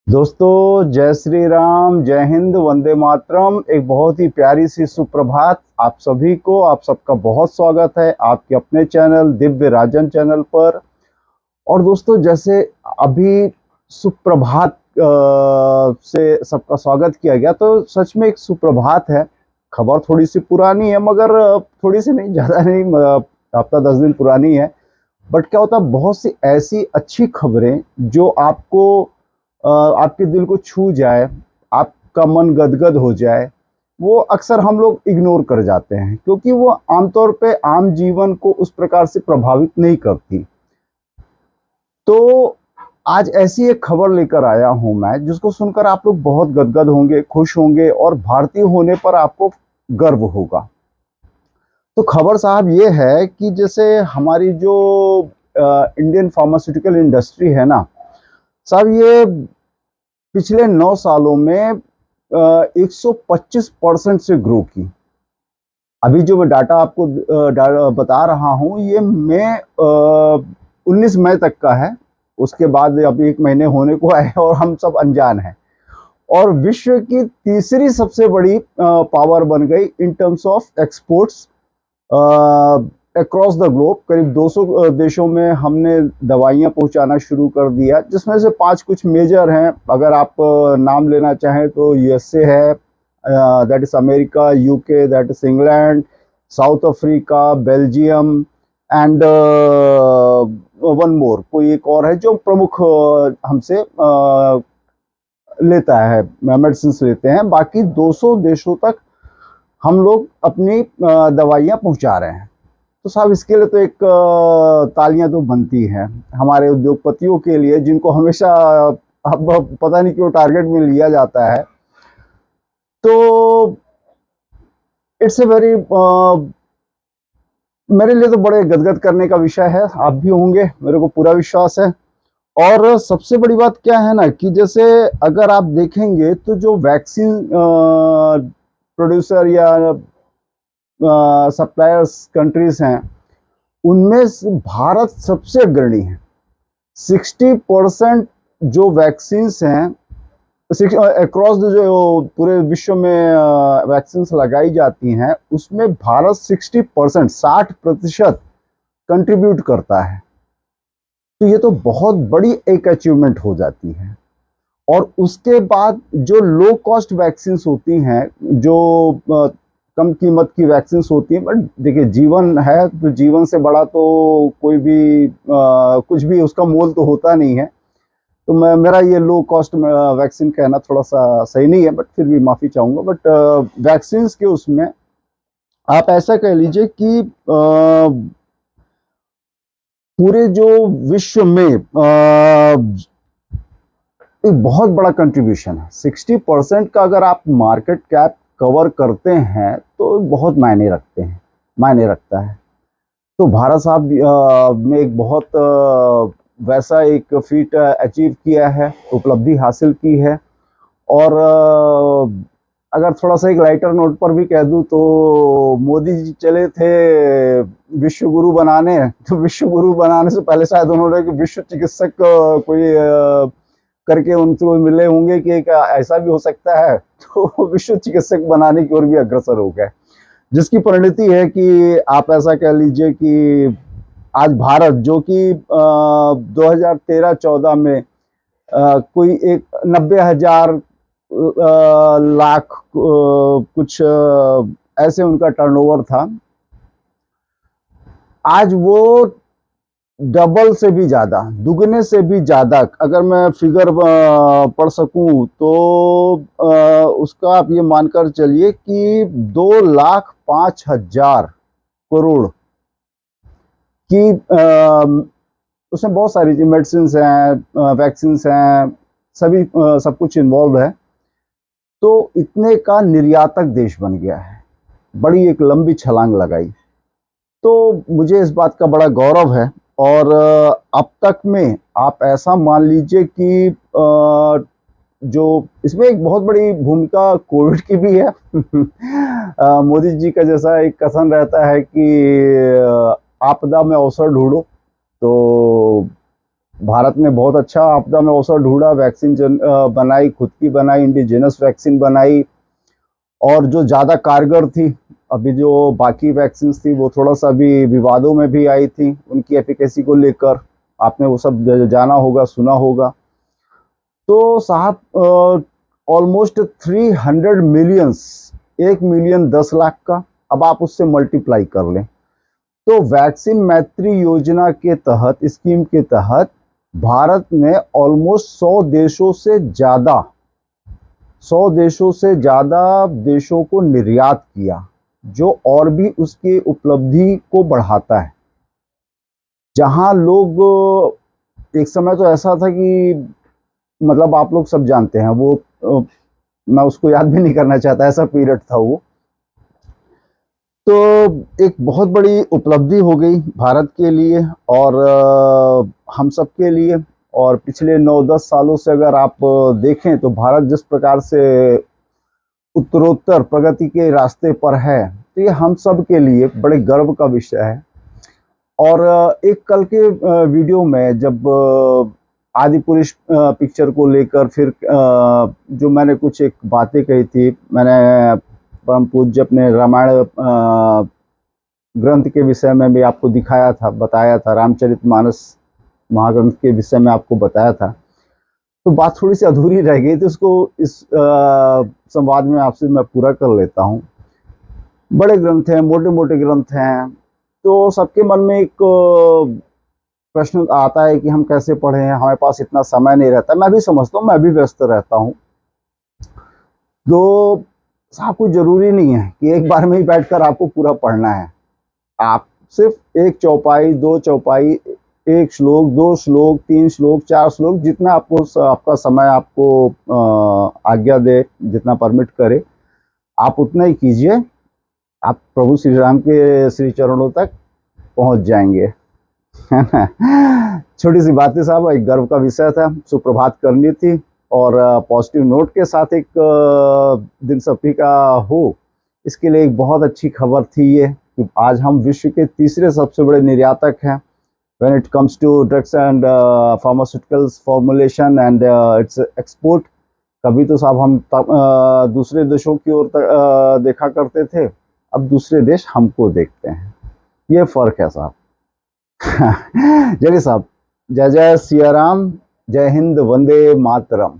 दोस्तों, जय श्री राम, जय हिंद, वंदे मातरम। एक बहुत ही प्यारी सी सुप्रभात आप सभी को। आप सबका बहुत स्वागत है आपके अपने चैनल दिव्य राजन चैनल पर। और दोस्तों, जैसे अभी सुप्रभात से सबका स्वागत किया गया, तो सच में एक सुप्रभात है। खबर थोड़ी सी पुरानी है, मगर थोड़ी सी नहीं, ज़्यादा नहीं, हफ्ता 10 दिन पुरानी है। बट क्या होता है, बहुत सी ऐसी अच्छी खबरें जो आपके दिल को छू जाए, आपका मन गदगद हो जाए, वो अक्सर हम लोग इग्नोर कर जाते हैं, क्योंकि वो आमतौर पे आम जीवन को उस प्रकार से प्रभावित नहीं करती। तो आज ऐसी एक खबर लेकर आया हूं मैं, जिसको सुनकर आप लोग बहुत गदगद होंगे, खुश होंगे और भारतीय होने पर आपको गर्व होगा। तो खबर साहब ये है कि जैसे हमारी जो इंडियन फार्मास्यूटिकल इंडस्ट्री है ना साहब, ये पिछले 9 सालों में 125% से ग्रो की। अभी जो मैं डाटा आपको बता रहा हूँ, ये मई 19 मई तक का है। उसके बाद अभी 1 महीने होने को आए और हम सब अनजान हैं। और विश्व की तीसरी सबसे बड़ी पावर बन गई in terms of exports across the globe. करीब 200 देशों में हमने दवाइयाँ पहुंचाना शुरू कर दिया, जिसमें से 5 कुछ मेजर हैं। अगर आप नाम लेना चाहें तो यूएसए है, that is America, UK, that is England, south Africa, Belgium, and one more, कोई एक और है जो प्रमुख हमसे लेता है, मेडिसिन लेते हैं। बाकी 200 देशों तक हम लोग अपनी दवाइयाँ पहुंचा रहे हैं। तो साहब, इसके लिए तो एक तालियां तो बनती हैं हमारे उद्योगपतियों के लिए, जिनको हमेशा अब पता नहीं क्यों टारगेट में लिया जाता है। तो इट्स ए वेरी, मेरे लिए तो बड़े गदगद करने का विषय है। आप भी होंगे, मेरे को पूरा विश्वास है। और सबसे बड़ी बात क्या है ना, कि जैसे अगर आप देखेंगे तो जो वैक्सीन प्रोड्यूसर या सप्लायर्स कंट्रीज हैं, उनमें भारत सबसे अग्रणी है। 60% जो वैक्सीन हैं अक्रॉस जो पूरे विश्व में वैक्सीन लगाई जाती हैं, उसमें भारत 60%, 60% कंट्रीब्यूट करता है। तो ये तो बहुत बड़ी एक अचीवमेंट हो जाती है। और उसके बाद जो लो कॉस्ट वैक्सीन होती हैं, जो कम कीमत की वैक्सीन होती हैं, बट देखिए, जीवन है तो जीवन से बड़ा तो कोई भी कुछ भी उसका मोल तो होता नहीं है। तो मेरा ये लो कॉस्ट वैक्सीन कहना थोड़ा सा सही नहीं है, बट फिर भी माफ़ी चाहूँगा। बट वैक्सीन के उसमें आप ऐसा कह लीजिए कि पूरे जो विश्व में एक बहुत बड़ा कंट्रीब्यूशन है। 60% का अगर आप मार्केट कैप कवर करते हैं तो बहुत मायने रखता है। तो भारत साहब ने एक बहुत वैसा एक फीट अचीव किया है, उपलब्धि हासिल की है। और अगर थोड़ा सा एक लाइटर नोट पर भी कह दूं, तो मोदी जी चले थे विश्व गुरु बनाने। तो विश्व गुरु बनाने से पहले शायद उन्होंने विश्व चिकित्सक कोई करके उनसे मिले होंगे कि एक ऐसा भी हो सकता है। तो विश्व चिकित्सक बनाने की ओर भी अग्रसर हो गए, जिसकी परिणति है कि आप ऐसा कह लीजिए कि आज भारत, जो कि 2013-14 में कोई एक 90,000 लाख कुछ ऐसे उनका टर्नओवर था, आज वो डबल से भी ज़्यादा, दुगने से भी ज़्यादा, अगर मैं फिगर पढ़ सकूं तो उसका आप ये मानकर चलिए कि 2,05,000 करोड़ की उसमें बहुत सारी मेडिसिन हैं, वैक्सीन हैं, सभी सब कुछ इन्वॉल्व है। तो इतने का निर्यातक देश बन गया है, बड़ी एक लंबी छलांग लगाई। तो मुझे इस बात का बड़ा गौरव है। और अब तक में आप ऐसा मान लीजिए कि जो इसमें एक बहुत बड़ी भूमिका कोविड की भी है। मोदी जी का जैसा एक कथन रहता है कि आपदा में अवसर ढूंढो। तो भारत ने बहुत अच्छा आपदा में अवसर ढूंढा, वैक्सीन बनाई, खुद की बनाई, इंडिजिनस वैक्सीन बनाई, और जो ज़्यादा कारगर थी। अभी जो बाकी वैक्सीन थी वो थोड़ा सा भी विवादों में भी आई थी उनकी एफिकेसी को लेकर, आपने वो सब जाना होगा, सुना होगा। तो साहब ऑलमोस्ट 300 मिलियंस, 1 मिलियन 10 लाख का, अब आप उससे मल्टीप्लाई कर लें। तो वैक्सीन मैत्री योजना के तहत, स्कीम के तहत, भारत ने ऑलमोस्ट 100 देशों को निर्यात किया, जो और भी उसकी उपलब्धि को बढ़ाता है। जहां लोग, एक समय तो ऐसा था कि मतलब आप लोग सब जानते हैं वो, मैं उसको याद भी नहीं करना चाहता, ऐसा पीरियड था वो। तो एक बहुत बड़ी उपलब्धि हो गई भारत के लिए और हम सब के लिए। और पिछले 9-10 सालों से अगर आप देखें तो भारत जिस प्रकार से उत्तरोत्तर प्रगति के रास्ते पर है, तो ये हम सब के लिए बड़े गर्व का विषय है। और एक कल के वीडियो में जब आदि पुरुष पिक्चर को लेकर फिर जो मैंने कुछ एक बातें कही थी, मैंने परम पूज्य अपने रामायण ग्रंथ के विषय में भी आपको दिखाया था, बताया था, रामचरितमानस महाग्रंथ के विषय में आपको बताया था। तो बात थोड़ी सी अधूरी रह गई थी, उसको इस संवाद में आपसे मैं पूरा कर लेता हूँ। बड़े ग्रंथ हैं, मोटे मोटे ग्रंथ हैं, तो सबके मन में एक प्रश्न आता है कि हम कैसे पढ़ें, हमारे पास इतना समय नहीं रहता। मैं भी समझता हूँ, मैं भी व्यस्त रहता हूँ। तो साहब कुछ जरूरी नहीं है कि एक बार में ही बैठकर आपको पूरा पढ़ना है। आप सिर्फ एक चौपाई, दो चौपाई, एक श्लोक, दो श्लोक, 3 श्लोक, 4 श्लोक, जितना आपको आपका समय आपको आज्ञा दे, जितना परमिट करे, आप उतना ही कीजिए। आप प्रभु श्री राम के श्री चरणों तक पहुंच जाएंगे, है ना। छोटी सी बात थी साहब, एक गर्व का विषय था, सुप्रभात करनी थी। और पॉजिटिव नोट के साथ एक दिन सभी का हो, इसके लिए एक बहुत अच्छी खबर थी ये कि आज हम विश्व के तीसरे सबसे बड़े निर्यातक हैं when it comes to drugs and pharmaceuticals formulation and its export. कभी तो साहब हम दूसरे देशों की ओर देखा करते थे, अब दूसरे देश हमको देखते हैं। ये फर्क है साहब। चलिए साहब, जय जय सिया राम, जय हिंद, वंदे मातरम।